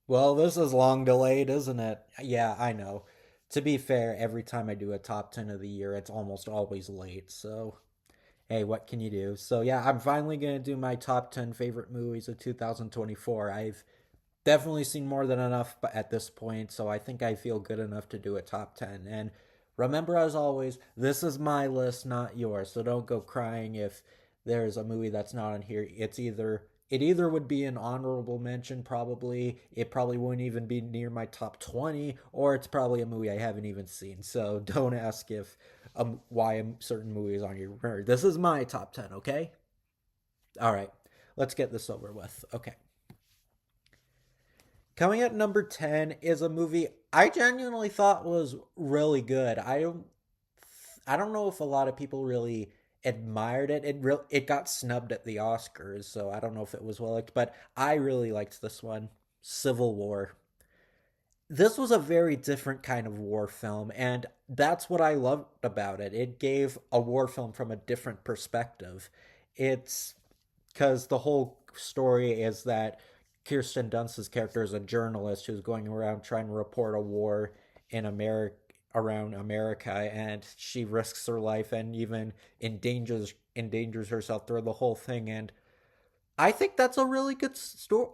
Well, this is long delayed, isn't it? Yeah, I know. To be fair, every time I do a top 10 of the year, it's almost always late. So, hey, what can you do? So, yeah, I'm finally going to do my top 10 favorite movies of 2024. I've definitely seen more than enough at this point, so I think I feel good enough to do a top 10. And remember, as always, this is my list, not yours. So don't go crying if there's a movie that's not on here. It either would be an honorable mention, probably. It probably wouldn't even be near my top 20, or it's probably a movie I haven't even seen. So don't ask if why a certain movie is on your. This is my top 10, okay? All right, let's get this over with. Okay. Coming at number 10 is a movie I genuinely thought was really good. I don't know if a lot of people really admired it. It got snubbed at the Oscars, so I don't know if it was well liked, but I really liked this one. Civil War. This was a very different kind of war film, and that's what I loved about it. It gave a war film from a different perspective. It's because the whole story is that Kirsten Dunst's character is a journalist who's going around trying to report a war in America around America, and she risks her life and even endangers herself through the whole thing. And I think that's a really good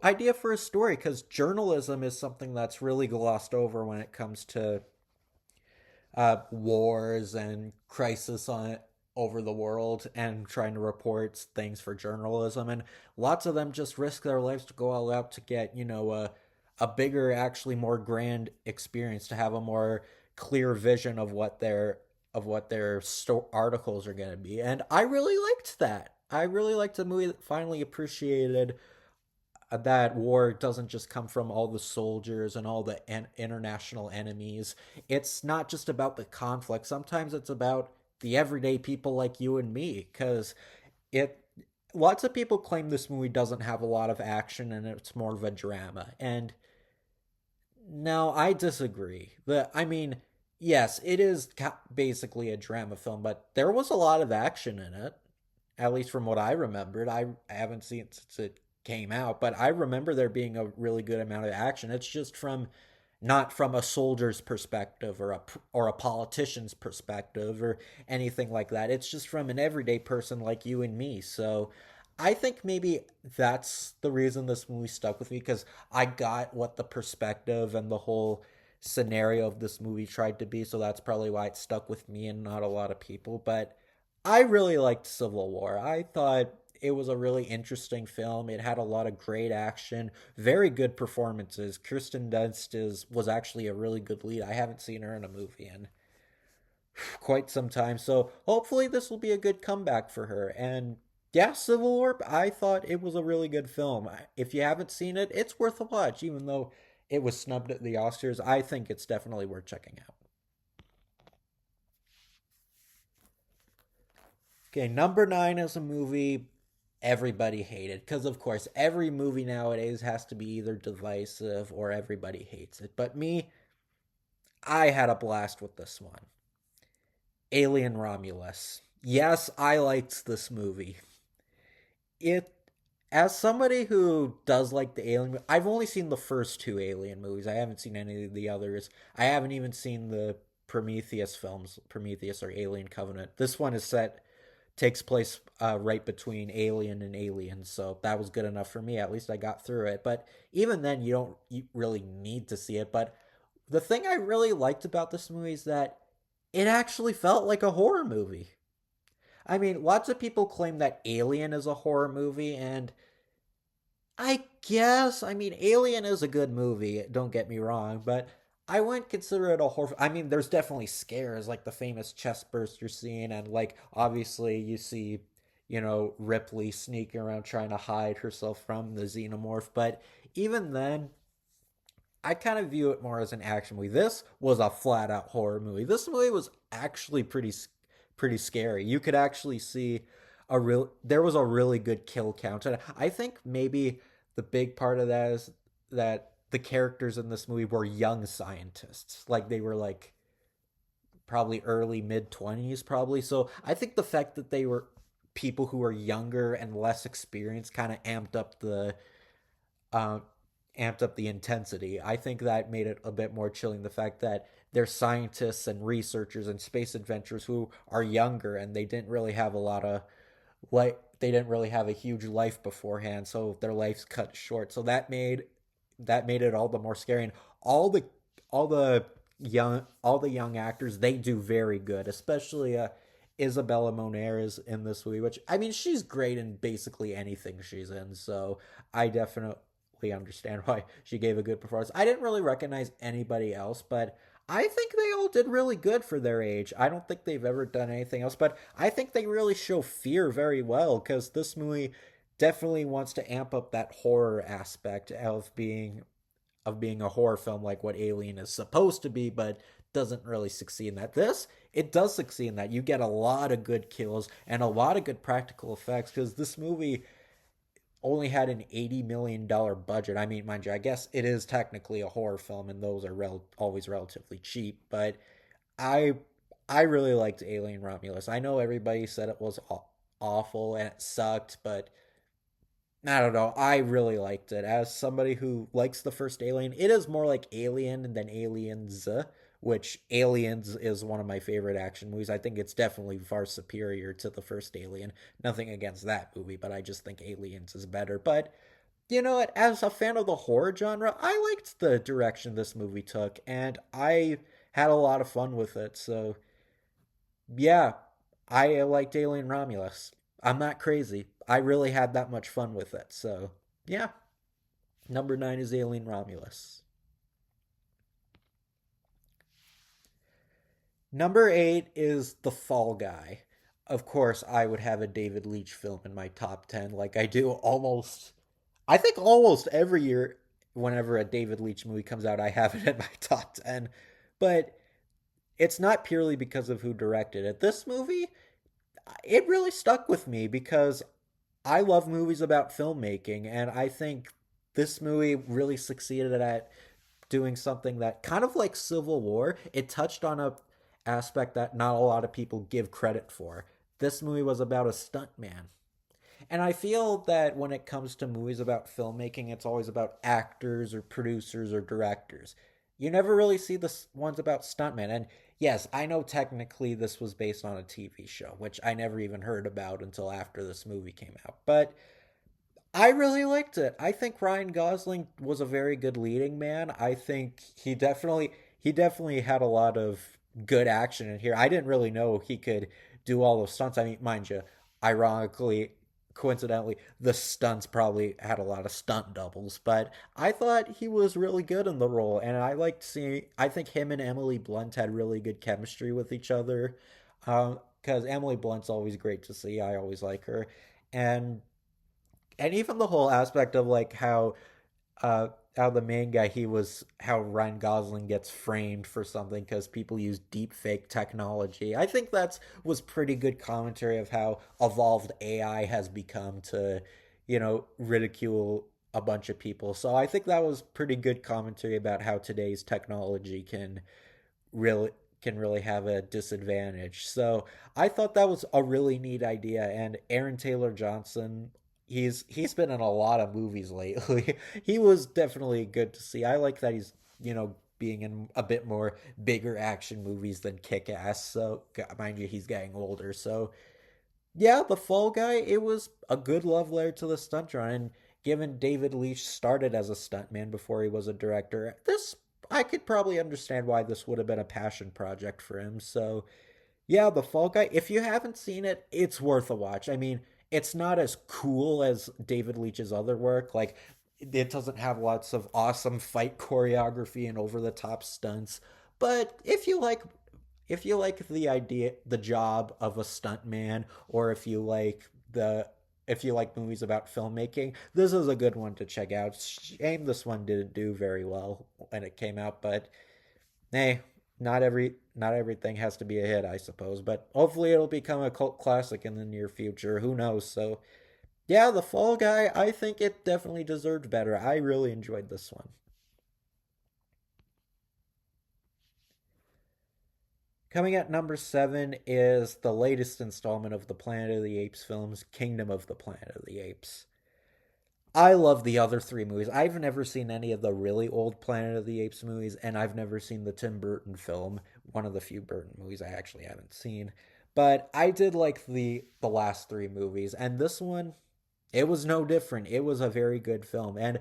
idea for a story because journalism is something that's really glossed over when it comes to wars and crisis on over the world and trying to report things for journalism, and lots of them just risk their lives to go all out to get a bigger, actually more grand experience, to have a more clear vision of what their articles are going to be. And I really liked that. I really liked the movie that finally appreciated that war doesn't just come from all the soldiers and all the international enemies. It's not just about the conflict. Sometimes it's about the everyday people like you and me. Because it, lots of people claim this movie doesn't have a lot of action and it's more of a drama. And no, I disagree. I mean, yes, it is basically a drama film, but there was a lot of action in it, at least from what I remembered. I haven't seen it since it came out, but I remember there being a really good amount of action. It's just from not from a soldier's perspective or a politician's perspective or anything like that. It's just from an everyday person like you and me. So I think maybe that's the reason this movie stuck with me, because I got what the perspective and the whole scenario of this movie tried to be. So that's probably why it stuck with me and not a lot of people. But I really liked Civil War. I thought it was a really interesting film. It had a lot of great action, very good performances. Kirsten Dunst was actually a really good lead. I haven't seen her in a movie in quite some time, so hopefully this will be a good comeback for her. And yeah, Civil War, I thought it was a really good film. If you haven't seen it, it's worth a watch, even though it was snubbed at the Oscars. I think it's definitely worth checking out. Okay, number nine is a movie everybody hated, because of course every movie nowadays has to be either divisive or everybody hates it. But me, I had a blast with this one. Alien Romulus. Yes, I liked this movie. It, as somebody who does like the Alien, I've only seen the first two Alien movies. I haven't seen any of the others. I haven't even seen the Prometheus films, Prometheus or Alien Covenant. This one is set takes place right between Alien and Aliens, so that was good enough for me. At least I got through it. But even then, you really need to see it. But the thing I really liked about this movie is that it actually felt like a horror movie. I mean, lots of people claim that Alien is a horror movie, and I guess, I mean, Alien is a good movie, don't get me wrong, but I wouldn't consider it a horror. I mean, there's definitely scares, like the famous chest burster scene, and like obviously you see, Ripley sneaking around trying to hide herself from the xenomorph. But even then, I kind of view it more as an action movie. This was a flat out horror movie. This movie was actually pretty scary. You could actually see there was a really good kill count. And I think maybe the big part of that is that the characters in this movie were young scientists. Like they were like probably early mid 20s probably. So I think the fact that they were people who were younger and less experienced kind of amped up uh amped up the intensity. I think that made it a bit more chilling. The fact that they're scientists and researchers and space adventurers who are younger and they didn't really have a lot of like they didn't really have a huge life beforehand, so their life's cut short. So that made it all the more scary. And all the all the young actors, they do very good, especially Isabella Moner is in this movie, which I mean she's great in basically anything she's in. So I definitely understand why she gave a good performance. I didn't really recognize anybody else, but I think they all did really good for their age. I don't think they've ever done anything else, but I think they really show fear very well because this movie definitely wants to amp up that horror aspect of being a horror film like what Alien is supposed to be, but doesn't really succeed in that. This, it does succeed in that. You get a lot of good kills and a lot of good practical effects because this movie only had an $80 million budget. I mean, mind you, I guess it is technically a horror film, and those are always relatively cheap. But I I really liked Alien Romulus. I know everybody said it was awful and it sucked, but I don't know. I really liked it. As somebody who likes the first Alien, it is more like Alien than Aliens, which Aliens is one of my favorite action movies. I think it's definitely far superior to the first Alien. Nothing against that movie, but I just think Aliens is better. But you know what? As a fan of the horror genre, I liked the direction this movie took, and I had a lot of fun with it. So yeah, I liked Alien Romulus. I'm not crazy. I really had that much fun with it. So, yeah, number 9 is Alien Romulus. Number 8 is The Fall Guy. Of course, I would have a David Leitch film in my top 10, like I do I think almost every year, whenever a David Leitch movie comes out, I have it in my top 10. But it's not purely because of who directed it. This movie, it really stuck with me because I love movies about filmmaking, and I think this movie really succeeded at doing something that kind of like Civil War. It touched on a aspect that not a lot of people give credit for. This movie was about a stuntman. And I feel that when it comes to movies about filmmaking, it's always about actors or producers or directors. You never really see the ones about stuntmen. And yes, I know technically this was based on a TV show, which I never even heard about until after this movie came out. But I really liked it. I think Ryan Gosling was a very good leading man. I think he definitely had a lot of good action in here. I didn't really know he could do all those stunts. I mean, mind you, ironically, coincidentally, the stunts probably had a lot of stunt doubles, but I thought he was really good in the role, and I liked seeing. I think him and Emily Blunt had really good chemistry with each other. Because Emily Blunt's always great to see. I always like her, and even the whole aspect of like how the main guy he was how Ryan Gosling gets framed for something because people use deep fake technology. I think that's was pretty good commentary of how evolved AI has become to, ridicule a bunch of people. So I think that was pretty good commentary about how today's technology really can really have a disadvantage. So I thought that was a really neat idea. And Aaron Taylor Johnson, he's been in a lot of movies lately. He was definitely good to see. I like that he's being in a bit more bigger action movies than Kick Ass. So mind you, he's getting older. So yeah, The Fall Guy, it was a good love letter to the stunt genre. And given David Leitch started as a stuntman before he was a director, this I could probably understand why this would have been a passion project for him. So yeah, The Fall Guy, if you haven't seen it, it's worth a watch. I mean, it's not as cool as David Leitch's other work. Like, it doesn't have lots of awesome fight choreography and over the top stunts. But if you like the idea, the job of a stuntman, or if you like movies about filmmaking, this is a good one to check out. Shame this one didn't do very well when it came out, but hey, not everything has to be a hit, I suppose. But hopefully it'll become a cult classic in the near future. Who knows? So yeah, The Fall Guy, I think it definitely deserved better. I really enjoyed this one. Coming at number 7 is the latest installment of the Planet of the Apes films, Kingdom of the Planet of the Apes. I love the other three movies. I've never seen any of the really old Planet of the Apes movies, and I've never seen the Tim Burton film, one of the few Burton movies I actually haven't seen. But I did like the last three movies, and this one, it was no different. It was a very good film, and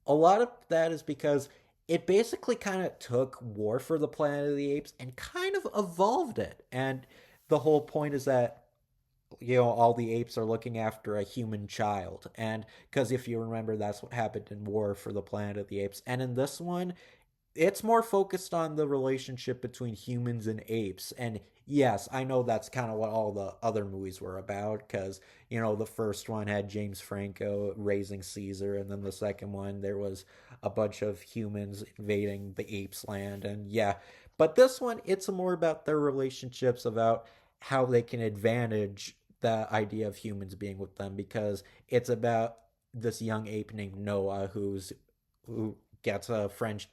a lot of that is because it basically kind of took War for the Planet of the Apes and kind of evolved it. And the whole point is that all the apes are looking after a human child, and because if you remember, that's what happened in War for the Planet of the Apes. And in this one, it's more focused on the relationship between humans and apes. And yes, I know that's kind of what all the other movies were about, because the first one had James Franco raising Caesar, and then the second one there was a bunch of humans invading the apes land. And yeah, but this one, it's more about their relationships, about how they can advantage the idea of humans being with them, because it's about this young ape named Noah who gets a French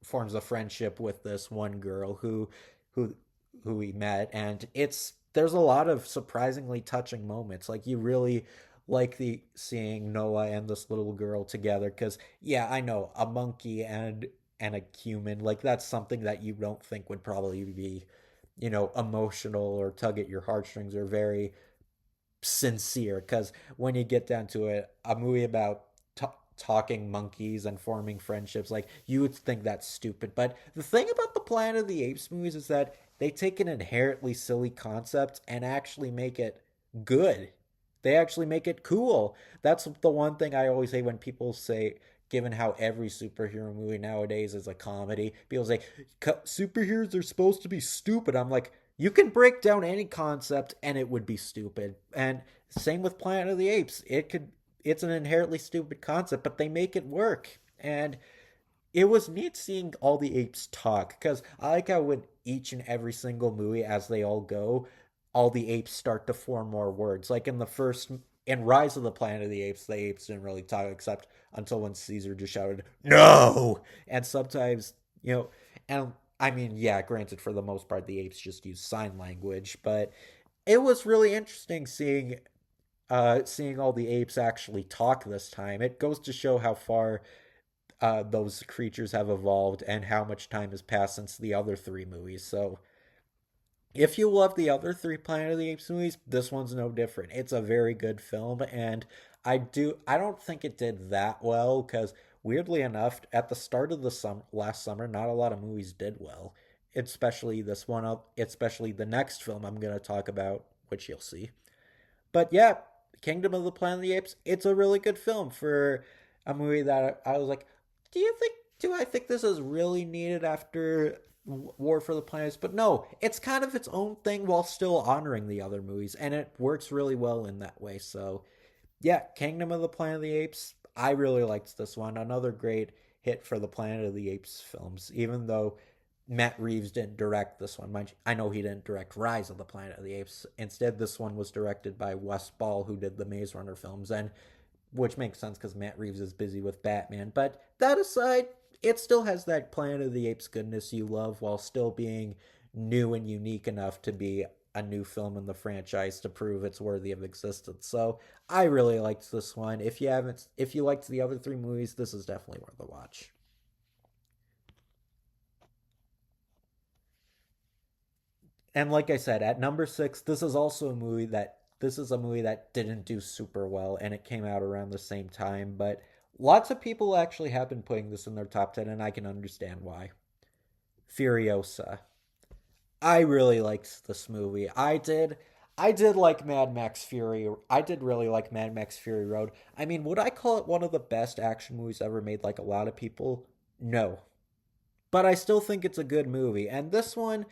forms a friendship with this one girl who who he met. And it's there's a lot of surprisingly touching moments. Like, you really like the seeing Noah and this little girl together, because yeah, I know a monkey and a human, like, that's something that you don't think would probably be emotional or tug at your heartstrings or very sincere. Because when you get down to it, a movie about talking monkeys and forming friendships, like, you would think that's stupid. But the thing about the Planet of the Apes movies is that they take an inherently silly concept and actually make it good. They actually make it cool. That's the one thing I always say when people say, given how every superhero movie nowadays is a comedy, people say superheroes are supposed to be stupid. I'm like, you can break down any concept and it would be stupid. And same with Planet of the Apes. It's an inherently stupid concept, but they make it work. And it was neat seeing all the apes talk, because I like how with each and every single movie, as they all go, all the apes start to form more words. Like in Rise of the Planet of the Apes, the apes didn't really talk except until when Caesar just shouted "No!" And sometimes, and I mean, yeah, granted, for the most part, the apes just use sign language, but it was really interesting seeing all the apes actually talk this time. It goes to show how far those creatures have evolved and how much time has passed since the other three movies. So if you love the other three Planet of the Apes movies, this one's no different. It's a very good film, and I don't think it did that well, because weirdly enough, at the start of the last summer, not a lot of movies did well. Especially this one, especially the next film I'm going to talk about, which you'll see. But yeah, Kingdom of the Planet of the Apes, it's a really good film for a movie that I was like, do I think this is really needed after War for the Planets? But no, it's kind of its own thing while still honoring the other movies, and it works really well in that way. So yeah, Kingdom of the Planet of the Apes, I really liked this one. Another great hit for the Planet of the Apes films, even though Matt Reeves didn't direct this one. I know he didn't direct Rise of the Planet of the Apes. Instead, this one was directed by Wes Ball, who did the Maze Runner films, and which makes sense because Matt Reeves is busy with Batman. But that aside, it still has that Planet of the Apes goodness you love, while still being new and unique enough to be a new film in the franchise to prove it's worthy of existence. So I really liked this one. If you liked the other three movies, this is definitely worth a watch. And like I said, at number six, this is a movie that didn't do super well, and it came out around the same time. But lots of people actually have been putting this in their top 10, and I can understand why. Furiosa. I really liked this movie. I did like Mad Max Fury. I did really like Mad Max Fury Road. I mean, would I call it one of the best action movies ever made, like a lot of people? No. But I still think it's a good movie. And this one,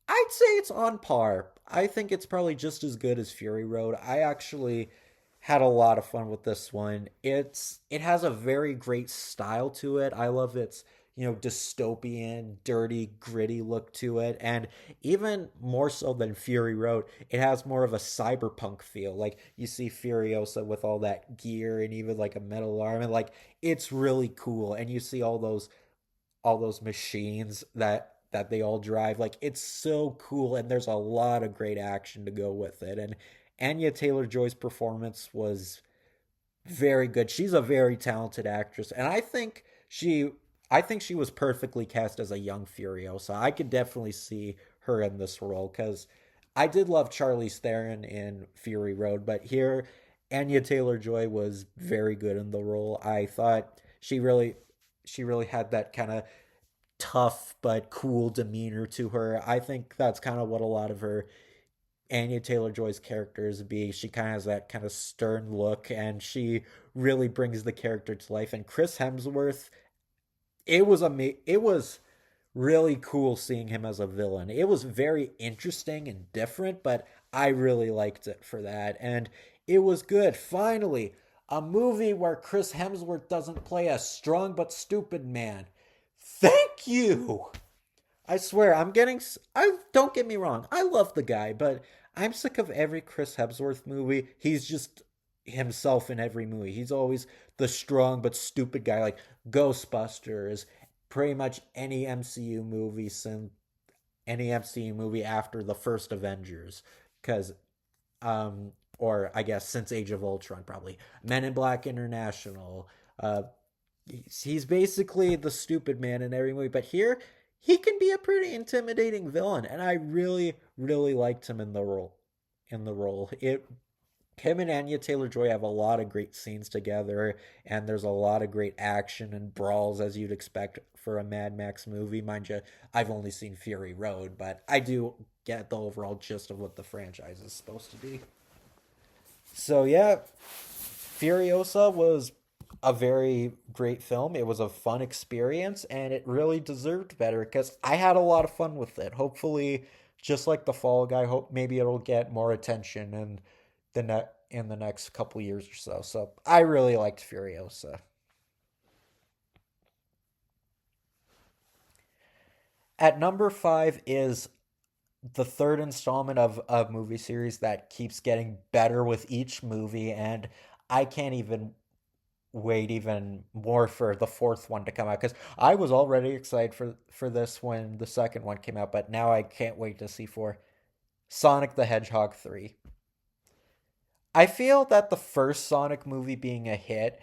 I'd say it's on par. I think it's probably just as good as Fury Road. I actually had a lot of fun with this one. It has a very great style to it. I love its, dystopian, dirty, gritty look to it. And even more so than Fury Road, it has more of a cyberpunk feel. Like, you see Furiosa with all that gear and even like a metal arm, and like, it's really cool. And you see all those machines that they all drive. Like, it's so cool, and there's a lot of great action to go with it. And Anya Taylor Joy's performance was very good. She's a very talented actress, and she I think she was perfectly cast as a young Furiosa. I could definitely see her in this role because I did love Charlize Theron in Fury Road, but here Anya Taylor-Joy was very good in the role. I thought she really had that kind of tough but cool demeanor to her. I think that's kind of what a lot of her Anya Taylor Joy's characters be. She kind of has that kind of stern look, and she really brings the character to life. And Chris Hemsworth, it was really cool seeing him as a villain. It was very interesting and different, but I really liked it for that. And it was good. Finally, a movie where Chris Hemsworth doesn't play a strong but stupid man. Thank you. I swear, I don't get me wrong. I love the guy, but I'm sick of every Chris Hemsworth movie. He's just himself in every movie. He's always the strong but stupid guy, like Ghostbusters, pretty much any MCU movie after the first Avengers, because or I guess since Age of Ultron, probably Men in Black International. He's basically the stupid man in every movie, but here he can be a pretty intimidating villain, and I really, really liked him in the role. In the role, it him and Anya Taylor Joy have a lot of great scenes together, and there's a lot of great action and brawls as you'd expect for a Mad Max movie. Mind you, I've only seen Fury Road, but I do get the overall gist of what the franchise is supposed to be. So yeah, Furiosa was a very great film. It was a fun experience, and it really deserved better because I had a lot of fun with it. Hopefully, just like the Fall Guy, hope maybe it'll get more attention in the next couple years or so. So I really liked Furiosa. At number five is the third installment of a movie series that keeps getting better with each movie, and I can't even wait even more for the fourth one to come out because I was already excited for this when the second one came out, but now I can't wait to see for Sonic the Hedgehog 3. I feel that the first Sonic movie being a hit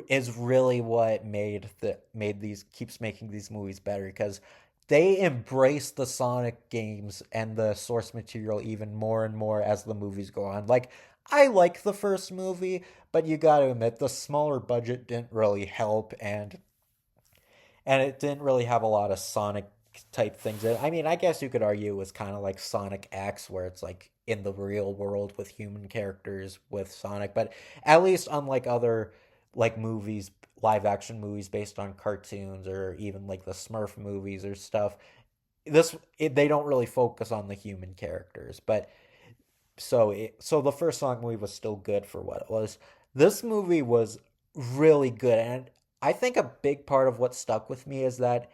is really what made these keeps making these movies better because they embrace the Sonic games and the source material even more and more as the movies go on. Like I like the first movie, but you got to admit the smaller budget didn't really help, and it didn't really have a lot of Sonic type things. I mean, I guess you could argue it was kind of like Sonic X, where it's like in the real world with human characters with Sonic, but at least unlike other like movies, live action movies based on cartoons or even like the Smurf movies or stuff, they don't really focus on the human characters. But so the first Sonic movie was still good for what it was. This movie was really good, and I think a big part of what stuck with me is that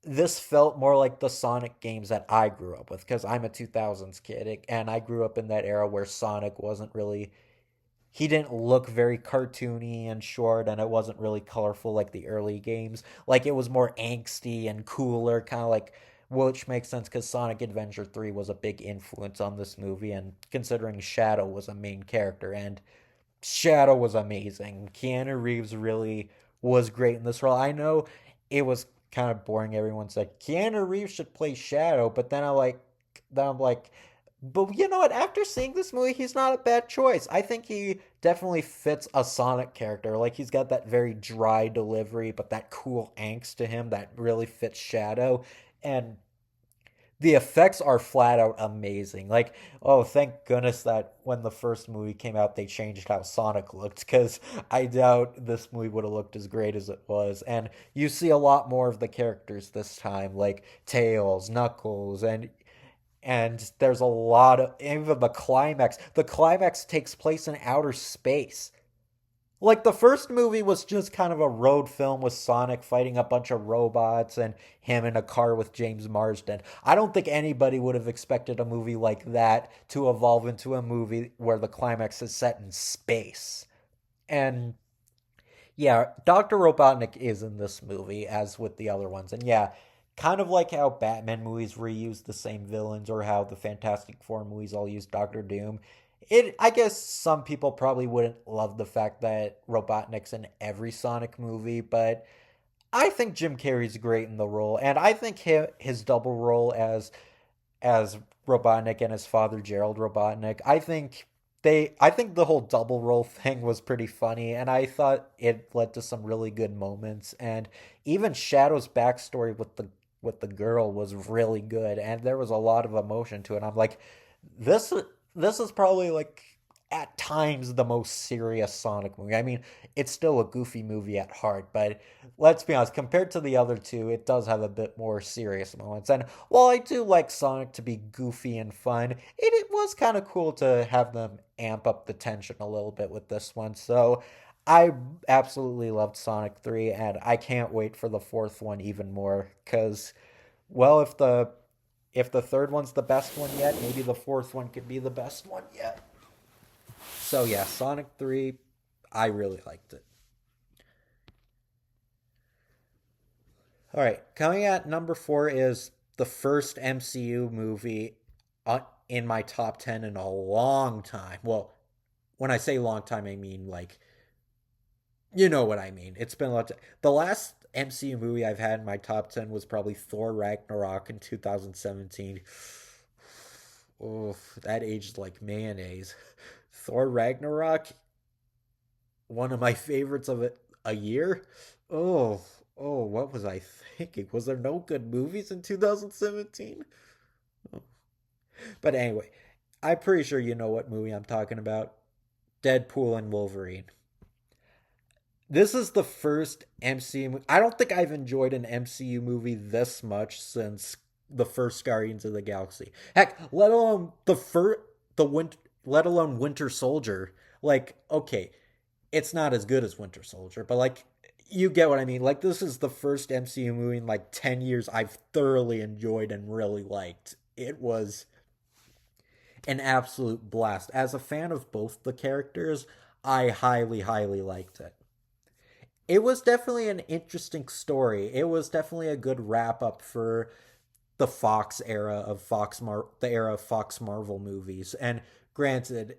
this felt more like the Sonic games that I grew up with because I'm a 2000s kid and I grew up in that era where Sonic wasn't really he didn't look very cartoony and short and it wasn't really colorful like the early games. Like it was more angsty and cooler, kind of like which makes sense because Sonic Adventure 3 was a big influence on this movie and considering Shadow was a main character and Shadow was amazing. Keanu Reeves really was great in this role. I know it was kind of boring. Everyone said Keanu Reeves should play Shadow, but then I'm like, but you know what? After seeing this movie, he's not a bad choice. I think he definitely fits a Sonic character. Like he's got that very dry delivery, but that cool angst to him that really fits Shadow. And the effects are flat out amazing. Like, oh, thank goodness that when the first movie came out, they changed how Sonic looked because I doubt this movie would have looked as great as it was. And you see a lot more of the characters this time, like Tails, Knuckles, and there's a lot of even the climax. The climax takes place in outer space. Like the first movie was just kind of a road film with Sonic fighting a bunch of robots and him in a car with James Marsden. I don't think anybody would have expected a movie like that to evolve into a movie where the climax is set in space. And yeah, Dr. Robotnik is in this movie as with the other ones. And yeah, kind of like how Batman movies reuse the same villains or how the Fantastic Four movies all use Doctor Doom. I guess some people probably wouldn't love the fact that Robotnik's in every Sonic movie, but I think Jim Carrey's great in the role, and I think his double role as Robotnik and his father Gerald Robotnik. I think the whole double role thing was pretty funny, and I thought it led to some really good moments. And even Shadow's backstory with the girl was really good, and there was a lot of emotion to it. I'm like, this this is probably like at times the most serious Sonic movie. I mean, it's still a goofy movie at heart, but let's be honest, compared to the other two, it does have a bit more serious moments. And while I do like Sonic to be goofy and fun, it was kind of cool to have them amp up the tension a little bit with this one. So I absolutely loved Sonic 3, and I can't wait for the fourth one even more. Because, well, if the third one's the best one yet, maybe the fourth one could be the best one yet. So yeah, Sonic 3, I really liked it. All right, coming at number 4 is the first MCU movie in my top 10 in a long time. Well, when I say long time, I mean like, you know what I mean. It's been a lot. The last MCU movie I've had in my top 10 was probably Thor Ragnarok in 2017. Oh, that aged like mayonnaise. Thor Ragnarok, one of my favorites of it a year. Oh, oh, what was I thinking? Was there no good movies in 2017? But anyway, I'm pretty sure you know what movie I'm talking about. Deadpool and Wolverine. This is the first MCU. I don't think I've enjoyed an MCU movie this much since the first Guardians of the Galaxy. Heck, let alone the winter, let alone Winter Soldier. Like, okay, it's not as good as Winter Soldier, but like you get what I mean. Like this is the first MCU movie in like 10 years I've thoroughly enjoyed and really liked. It was an absolute blast. As a fan of both the characters, I highly liked it. It was definitely an interesting story. It was definitely a good wrap up for the Fox era of the era of Fox Marvel movies. And granted,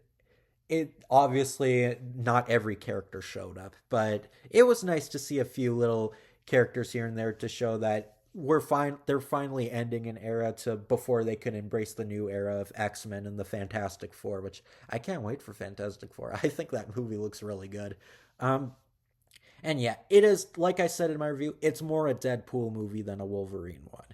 it obviously not every character showed up, but it was nice to see a few little characters here and there to show that we're fine. They're finally ending an era to before they could embrace the new era of X-Men and the Fantastic Four, which I can't wait for Fantastic Four. I think that movie looks really good. Um, and yeah, it is, like I said in my review, it's more a Deadpool movie than a Wolverine one.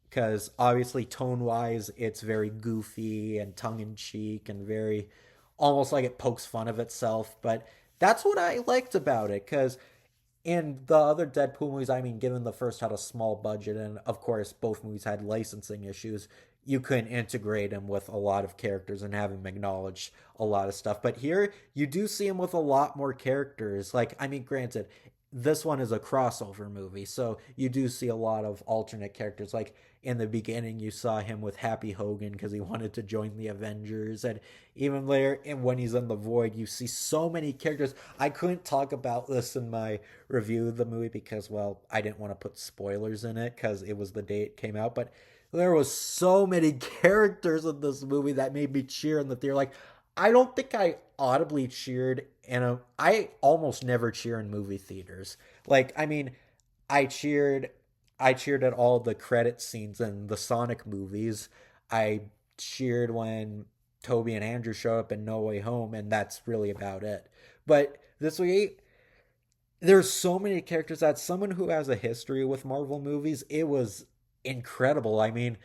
Because obviously, tone wise, it's very goofy and tongue in cheek and very almost like it pokes fun of itself. But that's what I liked about it. Because in the other Deadpool movies, I mean, given the first had a small budget, and of course, both movies had licensing issues, you couldn't integrate him with a lot of characters and have him acknowledge a lot of stuff. But here, you do see him with a lot more characters. Like, I mean, granted, this one is a crossover movie, so you do see a lot of alternate characters. Like, in the beginning, you saw him with Happy Hogan because he wanted to join the Avengers. And even later, and when he's in the Void, you see so many characters. I couldn't talk about this in my review of the movie because, well, I didn't want to put spoilers in it because it was the day it came out. But there was so many characters in this movie that made me cheer in the theater. Like, I don't think I audibly cheered I almost never cheer in movie theaters. Like, I mean, I cheered I cheered at all the credit scenes in the Sonic movies. I cheered when Toby and Andrew show up in No Way Home, and that's really about it. But this week, there's so many characters that someone who has a history with Marvel movies, it was incredible. I mean,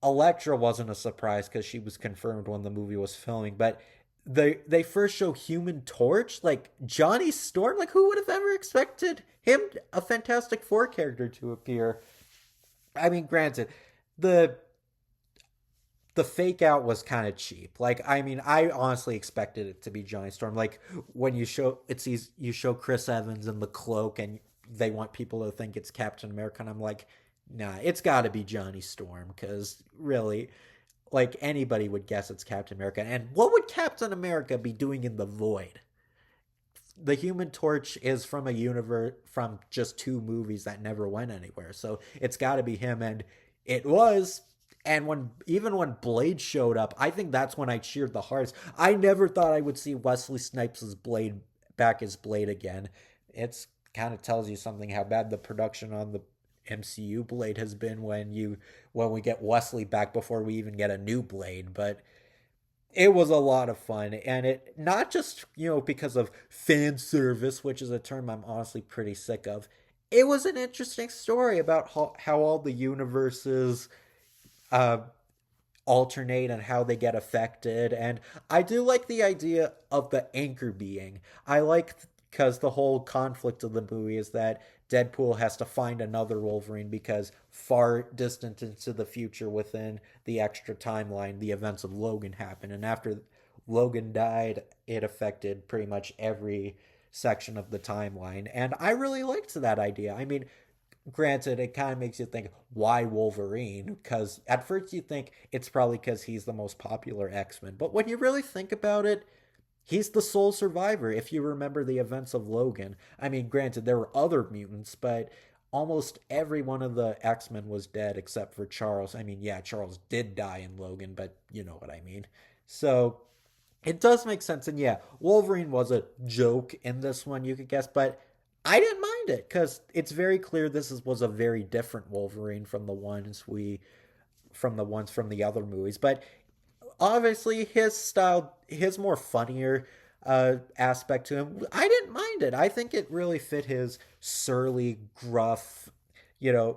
Elektra wasn't a surprise because she was confirmed when the movie was filming, but they first show Human Torch, like Johnny Storm, like who would have ever expected him, a Fantastic Four character, to appear? I mean, granted, the the fake out was kind of cheap. Like, I mean, I honestly expected it to be Johnny Storm. Like when you show Chris Evans in the cloak and they want people to think it's Captain America, and I'm like, nah, it's got to be Johnny Storm because really, like anybody would guess it's Captain America. And what would Captain America be doing in the void? The Human Torch is from a universe from just two movies that never went anywhere. So it's got to be him, and it was. And when even when Blade showed up, I think that's when I cheered the hardest. I never thought I would see Wesley Snipes' Blade back as Blade again. It's kind of tells you something how bad the production on the MCU Blade has been when we get Wesley back before we even get a new Blade. But it was a lot of fun, and it not just because of fan service, which is a term I'm honestly pretty sick of. It was an interesting story about how all the universes uh, alternate and how they get affected. And I do like the idea of the anchor being. I like because the whole conflict of the movie is that Deadpool has to find another Wolverine because far distant into the future within the extra timeline, the events of Logan happen. And after Logan died, it affected pretty much every section of the timeline. And I really liked that idea. I mean, granted, it kind of makes you think, why Wolverine? Because at first you think it's probably because he's the most popular X-Men. But when you really think about it, he's the sole survivor. If you remember the events of Logan, I mean, granted, there were other mutants, but almost every one of the X-Men was dead except for Charles. I mean, yeah, Charles did die in Logan, but you know what I mean. So it does make sense. And yeah, Wolverine was a joke in this one, you could guess, but I didn't mind it because it's very clear was a very different Wolverine from the ones from the other movies. But obviously, his style, his more funnier aspect to him, I didn't mind it. I think it really fit his surly, gruff,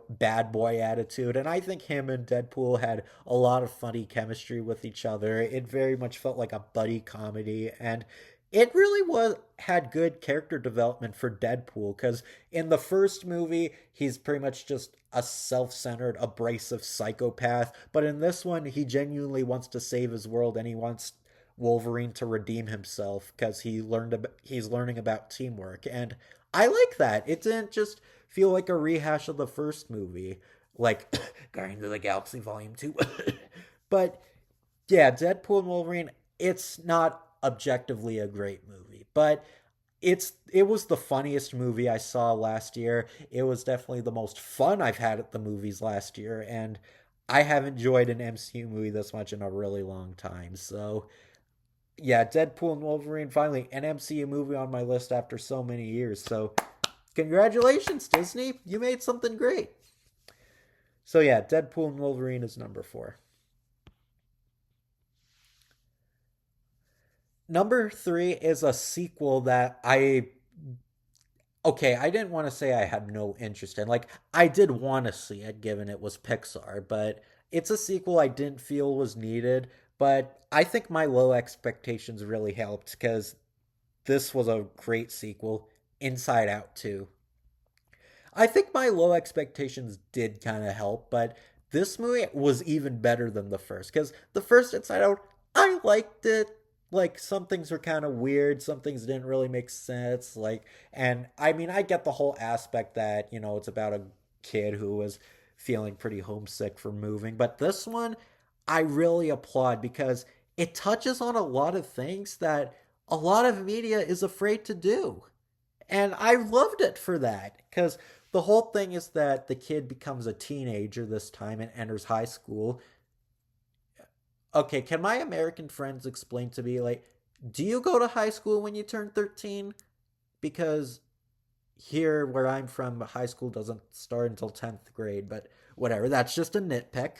bad boy attitude. And I think him and Deadpool had a lot of funny chemistry with each other. It very much felt like a buddy comedy. And it really had good character development for Deadpool because in the first movie he's pretty much just a self-centered abrasive psychopath, but in this one he genuinely wants to save his world and he wants Wolverine to redeem himself because he's learning about teamwork. And I like that. It didn't just feel like a rehash of the first movie, like Guardians of the Galaxy Volume 2. But yeah, Deadpool and Wolverine, it's not objectively a great movie, but it was the funniest movie I saw last year. It was definitely the most fun I've had at the movies last year, and I have enjoyed an MCU movie this much in a really long time. So, yeah, Deadpool and Wolverine, finally an MCU movie on my list after so many years. So, congratulations, Disney. You made something great. So, yeah, Deadpool and Wolverine is number 4. Number 3 is a sequel that I didn't want to say I had no interest in. Like, I did want to see it given it was Pixar, but it's a sequel I didn't feel was needed. But I think my low expectations really helped because this was a great sequel. Inside Out 2. I think my low expectations did kind of help, but this movie was even better than the first because the first Inside Out, I liked it. Like some things were kind of weird, some things didn't really make sense. And I mean, I get the whole aspect that it's about a kid who was feeling pretty homesick for moving, but this one, I really applaud because it touches on a lot of things that a lot of media is afraid to do. And I loved it for that because the whole thing is that the kid becomes a teenager this time and enters high school. Okay, can my American friends explain to me, like, do you go to high school when you turn 13? Because here, where I'm from, high school doesn't start until 10th grade, but whatever, that's just a nitpick.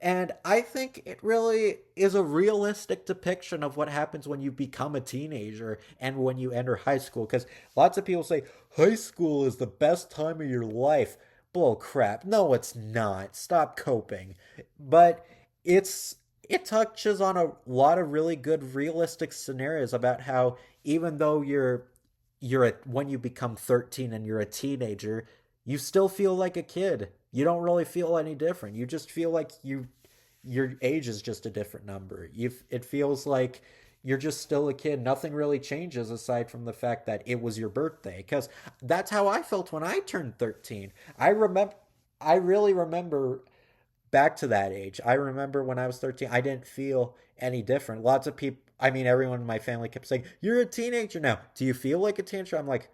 And I think it really is a realistic depiction of what happens when you become a teenager and when you enter high school. Because lots of people say high school is the best time of your life. Bull crap. No, it's not. Stop coping. But it's it touches on a lot of really good realistic scenarios about how even though when you become 13 and you're a teenager, you still feel like a kid. You don't really feel any different. You just feel like your age is just a different number. It feels like you're just still a kid. Nothing really changes aside from the fact that it was your birthday. Because that's how I felt when I turned 13. I really remember back to that age. I remember when I was 13, I didn't feel any different. Lots of people, I mean, everyone in my family kept saying, "You're a teenager now. Do you feel like a teenager?" I'm like,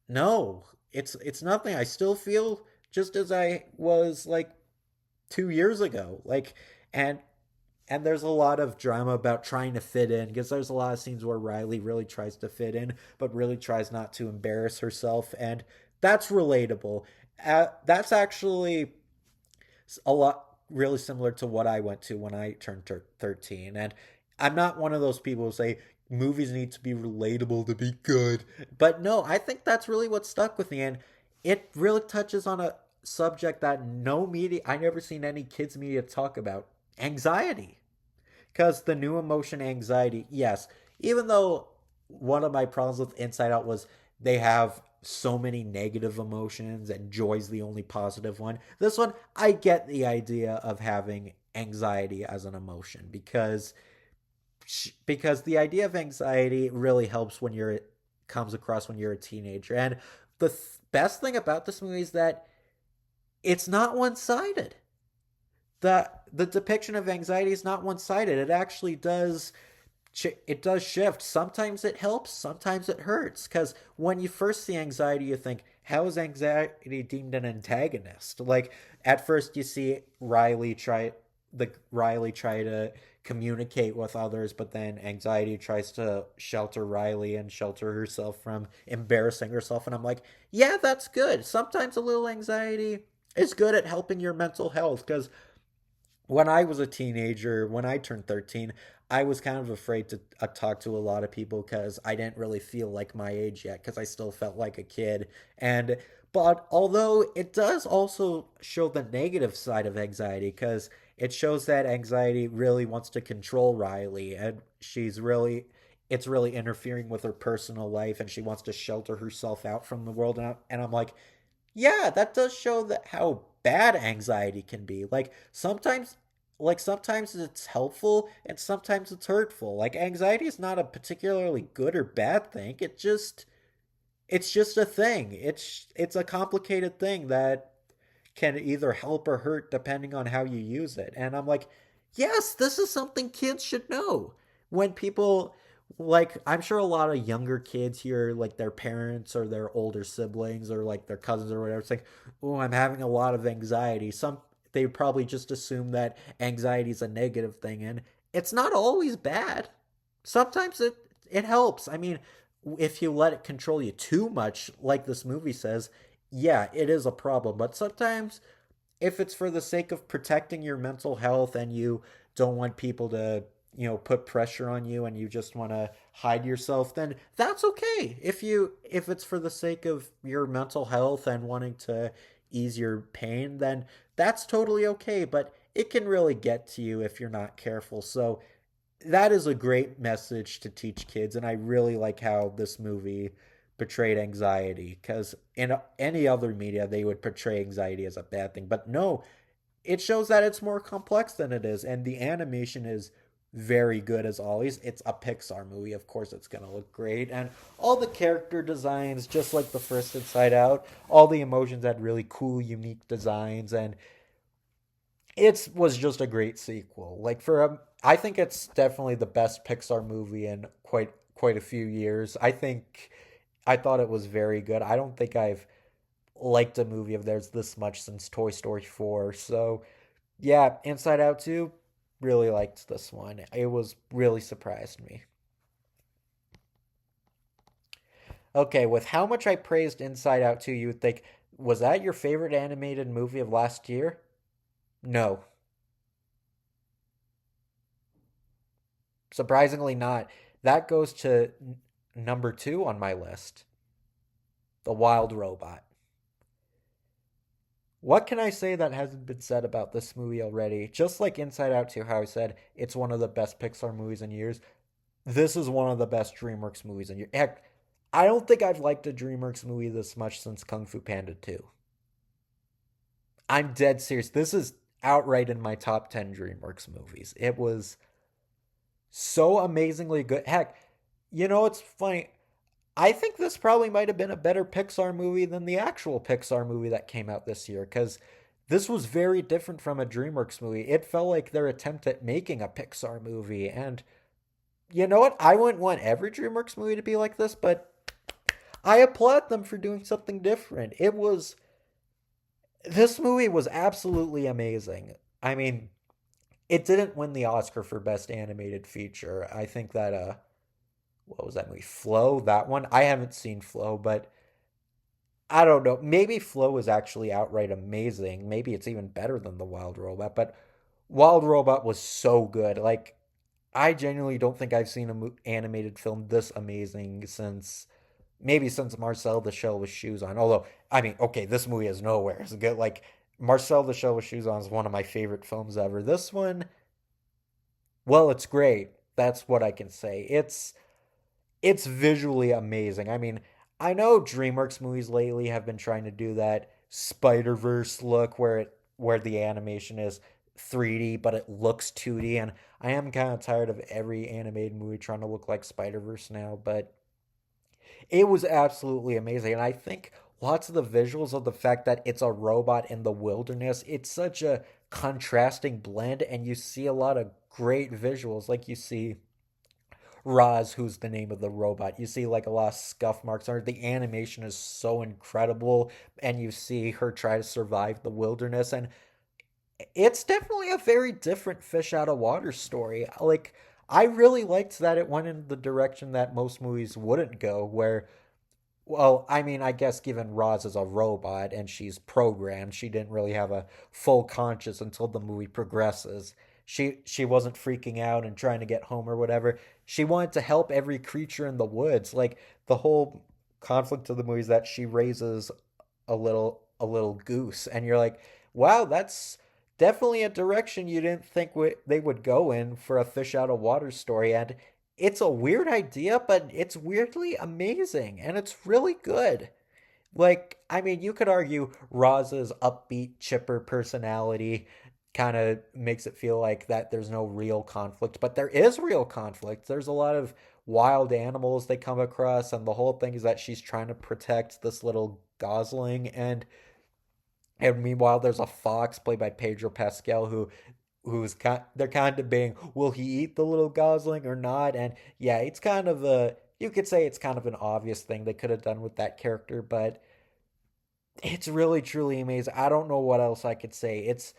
"No, it's nothing. I still feel just as I was like 2 years ago. Like, and and there's a lot of drama about trying to fit in because there's a lot of scenes where Riley really tries to fit in, but really tries not to embarrass herself, and that's relatable. That's actually a lot really similar to what I went to when I turned 13. And I'm not one of those people who say movies need to be relatable to be good. But no, I think that's really what stuck with me. And it really touches on a subject that no media, I never seen any kids media talk about, anxiety. Because the new emotion, anxiety, yes, even though one of my problems with Inside Out was they have so many negative emotions and joy's the only positive one. This one, I get the idea of having anxiety as an emotion because the idea of anxiety really helps when you're comes across when you're a teenager. And the best thing about this movie is that it's not one-sided. The depiction of anxiety is not one-sided. It does shift. Sometimes it helps, sometimes it hurts. Because when you first see anxiety, you think, how is anxiety deemed an antagonist? Like at first, you see Riley try to communicate with others, but then anxiety tries to shelter Riley and shelter herself from embarrassing herself. And I'm like, yeah, that's good. Sometimes a little anxiety is good at helping your mental health because when I was a teenager, when I turned 13, I was kind of afraid to talk to a lot of people because I didn't really feel like my age yet because I still felt like a kid. And but although it does also show the negative side of anxiety because it shows that anxiety really wants to control Riley and it's really interfering with her personal life and she wants to shelter herself out from the world. And I'm like, yeah, that does show that how bad anxiety can be. Sometimes it's helpful and sometimes it's hurtful. Like anxiety is not a particularly good or bad thing. It's just a thing. It's a complicated thing that can either help or hurt depending on how you use it. And I'm like, yes, this is something kids should know. When people like I'm sure a lot of younger kids hear like their parents or their older siblings or like their cousins or whatever saying, "Oh, I'm having a lot of anxiety." Some they probably just assume that anxiety is a negative thing and it's not always bad. Sometimes it helps. I mean, if you let it control you too much, like this movie says, yeah, it is a problem. But sometimes, if it's for the sake of protecting your mental health and you don't want people to, put pressure on you and you just want to hide yourself, then that's okay. If it's for the sake of your mental health and wanting to ease your pain, then that's totally okay. But it can really get to you if you're not careful. So that is a great message to teach kids, and I really like how this movie portrayed anxiety because in any other media they would portray anxiety as a bad thing, but no, it shows that it's more complex than it is, and the animation is very good as always. It's a Pixar movie, of course it's going to look great, and all the character designs, just like the first Inside Out, all the emotions had really cool unique designs, and it was just a great sequel. Like I think it's definitely the best Pixar movie in quite a few years. I thought it was very good. I don't think I've liked a movie of theirs this much since Toy Story 4. So, yeah, Inside Out 2 really liked this one. It was really surprised me. Okay, with how much I praised Inside Out 2, you would think was that your favorite animated movie of last year? No. Surprisingly not. That goes to number 2 on my list. The Wild Robot. What can I say that hasn't been said about this movie already? Just like Inside Out 2, how I said it's one of the best Pixar movies in years, this is one of the best DreamWorks movies in years. Heck, I don't think I've liked a DreamWorks movie this much since Kung Fu Panda 2. I'm dead serious. This is outright in my top 10 DreamWorks movies. It was so amazingly good. Heck, it's funny. I think this probably might have been a better Pixar movie than the actual Pixar movie that came out this year because this was very different from a DreamWorks movie. It felt like their attempt at making a Pixar movie. And you know what? I wouldn't want every DreamWorks movie to be like this, but I applaud them for doing something different. This movie was absolutely amazing. I mean, it didn't win the Oscar for Best Animated Feature. I think that what was that movie? Flow, that one. I haven't seen Flow, but I don't know. Maybe Flow is actually outright amazing. Maybe it's even better than The Wild Robot, but Wild Robot was so good. Like, I genuinely don't think I've seen an animated film this amazing since maybe since Marcel the Shell with Shoes on. Although, I mean, okay, this movie is nowhere. It's good. Like, Marcel the Shell with Shoes on is one of my favorite films ever. This one, well, it's great. That's what I can say. It's visually amazing. I mean, I know DreamWorks movies lately have been trying to do that Spider-Verse look where the animation is 3D but it looks 2D, and I am kind of tired of every animated movie trying to look like Spider-Verse now, but it was absolutely amazing. And I think lots of the visuals of the fact that it's a robot in the wilderness, it's such a contrasting blend, and you see a lot of great visuals. Like you see Roz, who's the name of the robot. You see like a lot of scuff marks on her. The animation is so incredible, and you see her try to survive the wilderness, and it's definitely a very different fish out of water story. Like I really liked that it went in the direction that most movies wouldn't go, where well, I mean, I guess given Roz is a robot and she's programmed, she didn't really have a full conscious until the movie progresses. She wasn't freaking out and trying to get home or whatever. She wanted to help every creature in the woods. Like the whole conflict of the movie is that she raises a little goose, and you're like, wow, that's definitely a direction you didn't think they would go in for a fish out of water story. And it's a weird idea, but it's weirdly amazing and it's really good. Like, I mean, you could argue Roz's upbeat, chipper personality kind of makes it feel like that there's no real conflict, but there is real conflict. There's a lot of wild animals they come across, and the whole thing is that she's trying to protect this little gosling, and meanwhile there's a fox played by Pedro Pascal who's kind they're kind of being, will he eat the little gosling or not? And yeah, it's kind of a, you could say it's kind of an obvious thing they could have done with that character, but it's really truly amazing. I don't know what else I could say. It's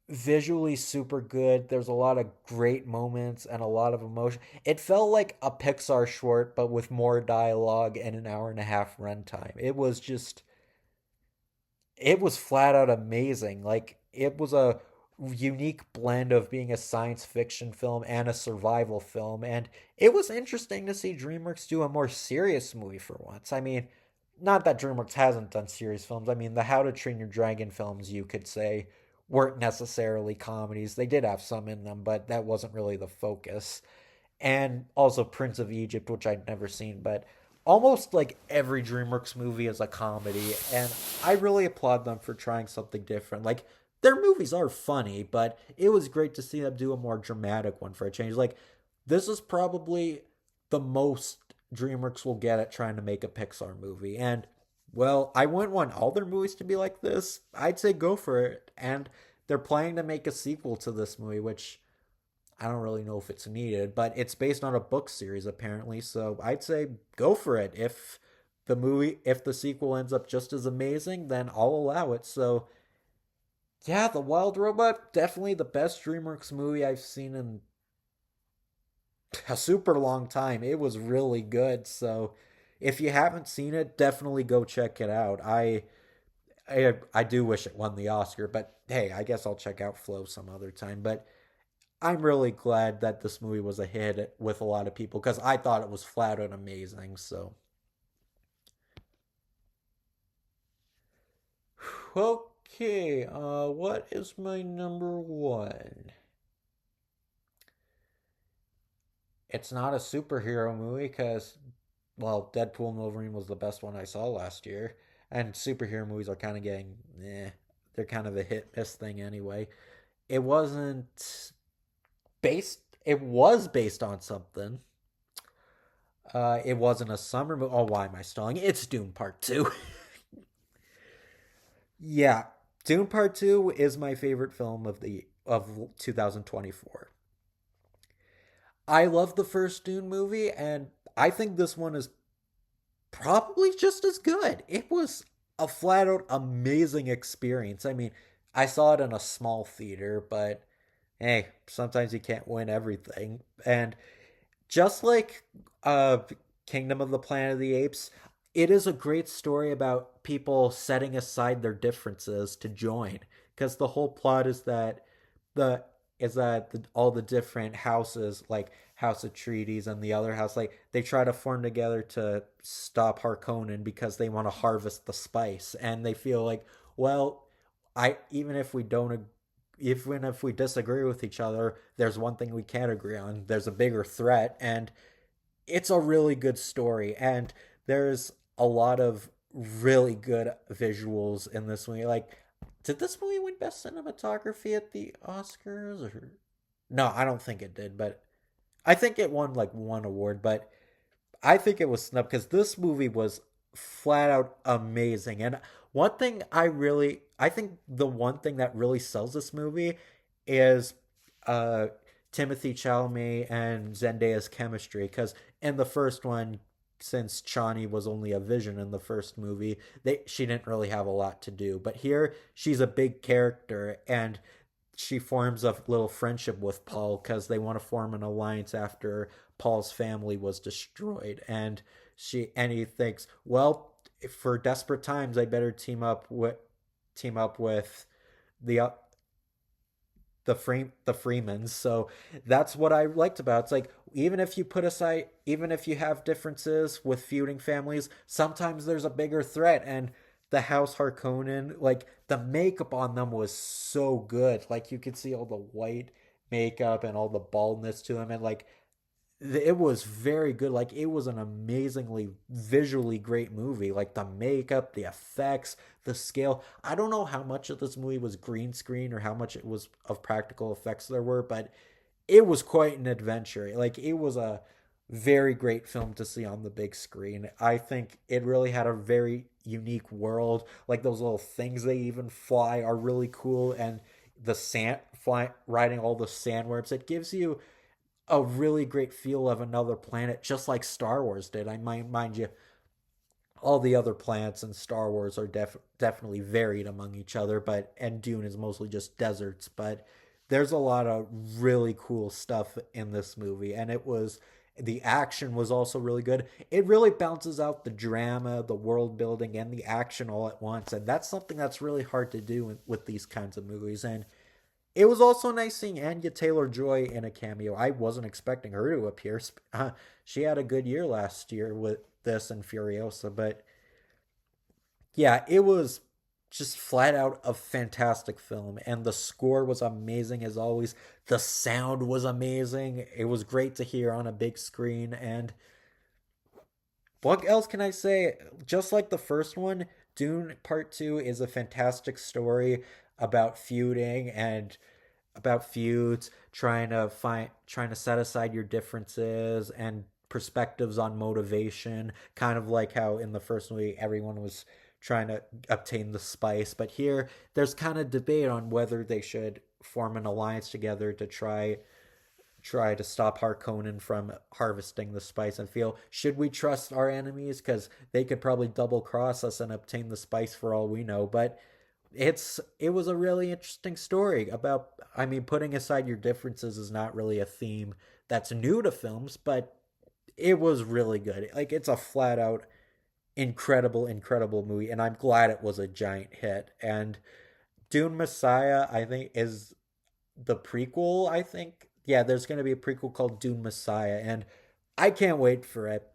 visually super good. There's a lot of great moments and a lot of emotion. It felt like a Pixar short but with more dialogue and an hour and a half runtime. It was flat out amazing. Like it was a unique blend of being a science fiction film and a survival film, and it was interesting to see DreamWorks do a more serious movie for once. I mean, not that DreamWorks hasn't done serious films. I mean, the How to Train Your Dragon films, you could say, weren't necessarily comedies. They did have some in them, but that wasn't really the focus. And also Prince of Egypt, which I'd never seen, but almost like every DreamWorks movie is a comedy, and I really applaud them for trying something different. Like their movies are funny, but it was great to see them do a more dramatic one for a change. Like this is probably the most DreamWorks will get at trying to make a Pixar movie, and well, I wouldn't want all their movies to be like this. I'd say go for it, and they're planning to make a sequel to this movie, which I don't really know if it's needed, but it's based on a book series apparently, so I'd say go for it. If the sequel ends up just as amazing, then I'll allow it. So, yeah, The Wild Robot, definitely the best DreamWorks movie I've seen in a super long time. It was really good. So, if you haven't seen it, definitely go check it out. I do wish it won the Oscar, but hey, I guess I'll check out Flow some other time. But I'm really glad that this movie was a hit with a lot of people because I thought it was flat out amazing. So, okay, what is my number one? It's not a superhero movie because, well, Deadpool and Wolverine was the best one I saw last year, and superhero movies are kind of getting, they're kind of a hit miss thing anyway. It wasn't it was based on something. It wasn't a summer movie. Oh, why am I stalling? It's Doom Part 2. Yeah, Dune Part 2 is my favorite film of 2024. I love the first Dune movie, and I think this one is probably just as good. It was a flat out amazing experience. I mean, I saw it in a small theater, but hey, sometimes you can't win everything. And just like Kingdom of the Planet of the Apes, it is a great story about people setting aside their differences to join. Because the whole plot is that the all the different houses, like House of Treaties and the other house, like they try to form together to stop Harkonnen because they want to harvest the spice, and they feel like, well, I even if we don't even if we disagree with each other, there's one thing we can't agree on. There's a bigger threat, and it's a really good story. And there's a lot of really good visuals in this movie. Like, did this movie win Best Cinematography at the Oscars? Or no, I don't think it did, but I think it won like one award. But I think it was snubbed because this movie was flat out amazing. And one thing I think the one thing that really sells this movie is uh Timothy Chalamet and Zendaya's chemistry. Because in the first one, since Chani was only a vision in the first movie, she didn't really have a lot to do. But here, she's a big character, and she forms a little friendship with Paul because they want to form an alliance after Paul's family was destroyed. And he thinks, well, for desperate times, I better team up with the the Freemans. So that's what I liked about it. It's like, even if you have differences with feuding families, sometimes there's a bigger threat. And the House Harkonnen, like the makeup on them was so good. Like you could see all the white makeup and all the baldness to them, and like it was very good. Like it was an amazingly visually great movie. Like the makeup, the effects, the scale. I don't know how much of this movie was green screen or how much it was of practical effects there were, but it was quite an adventure. Like it was a very great film to see on the big screen. I think it really had a very unique world. Like those little things they even fly are really cool, and the sand fly riding all the sandworms. It gives you a really great feel of another planet, just like Star Wars did. I mind you, all the other planets in Star Wars are definitely varied among each other, but and Dune is mostly just deserts. But there's a lot of really cool stuff in this movie, and the action was also really good. It really bounces out the drama, the world building, and the action all at once, and that's something that's really hard to do with these kinds of movies. And it was also nice seeing Anya Taylor Joy in a cameo. I wasn't expecting her to appear. She had a good year last year with this and Furiosa, but yeah, it was just flat out a fantastic film, and the score was amazing as always. The sound was amazing. It was great to hear on a big screen, and what else can I say? Just like the first one, Dune Part 2 is a fantastic story about feuding and about feuds, trying to set aside your differences and perspectives on motivation, kind of like how in the first movie everyone was trying to obtain the spice, but here there's kind of debate on whether they should form an alliance together to try to stop Harkonnen from harvesting the spice, and feel, should we trust our enemies because they could probably double cross us and obtain the spice for all we know. But it was a really interesting story about, I mean, putting aside your differences is not really a theme that's new to films, but it was really good. Like it's a flat out incredible movie, and I'm glad it was a giant hit. And Dune Messiah, I think, is the prequel. I think, yeah, there's going to be a prequel called Dune Messiah, and I can't wait for it.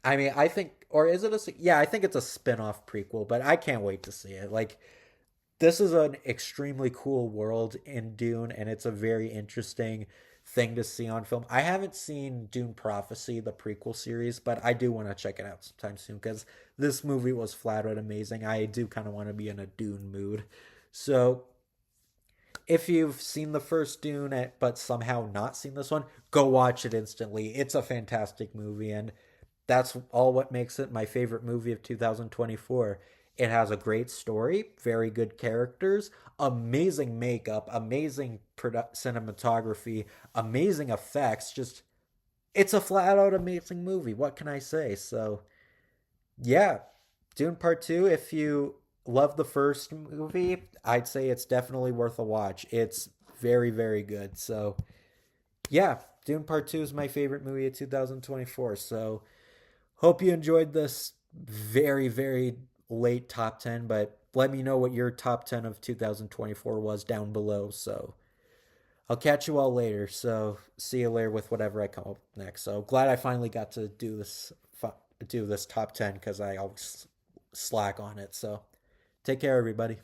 I mean, I think, or is it yeah, I think it's a spin-off prequel, but I can't wait to see it. Like this is an extremely cool world in Dune, and it's a very interesting thing to see on film. I haven't seen Dune Prophecy, the prequel series, but I do want to check it out sometime soon because this movie was flat out amazing. I do kind of want to be in a Dune mood. So if you've seen the first Dune but somehow not seen this one, go watch it instantly. It's a fantastic movie, and that's all what makes it my favorite movie of 2024. It has a great story, very good characters, amazing makeup, amazing cinematography, amazing effects. Just, it's a flat out amazing movie. What can I say? So, yeah, Dune Part 2, if you love the first movie, I'd say it's definitely worth a watch. It's very, very good. So, yeah, Dune Part 2 is my favorite movie of 2024. So, hope you enjoyed this very, very late top 10, but let me know what your top 10 of 2024 was down below. So, I'll catch you all later. So, see you later with whatever I come up next. So, glad I finally got to do this top 10 because I always slack on it. So, take care, everybody.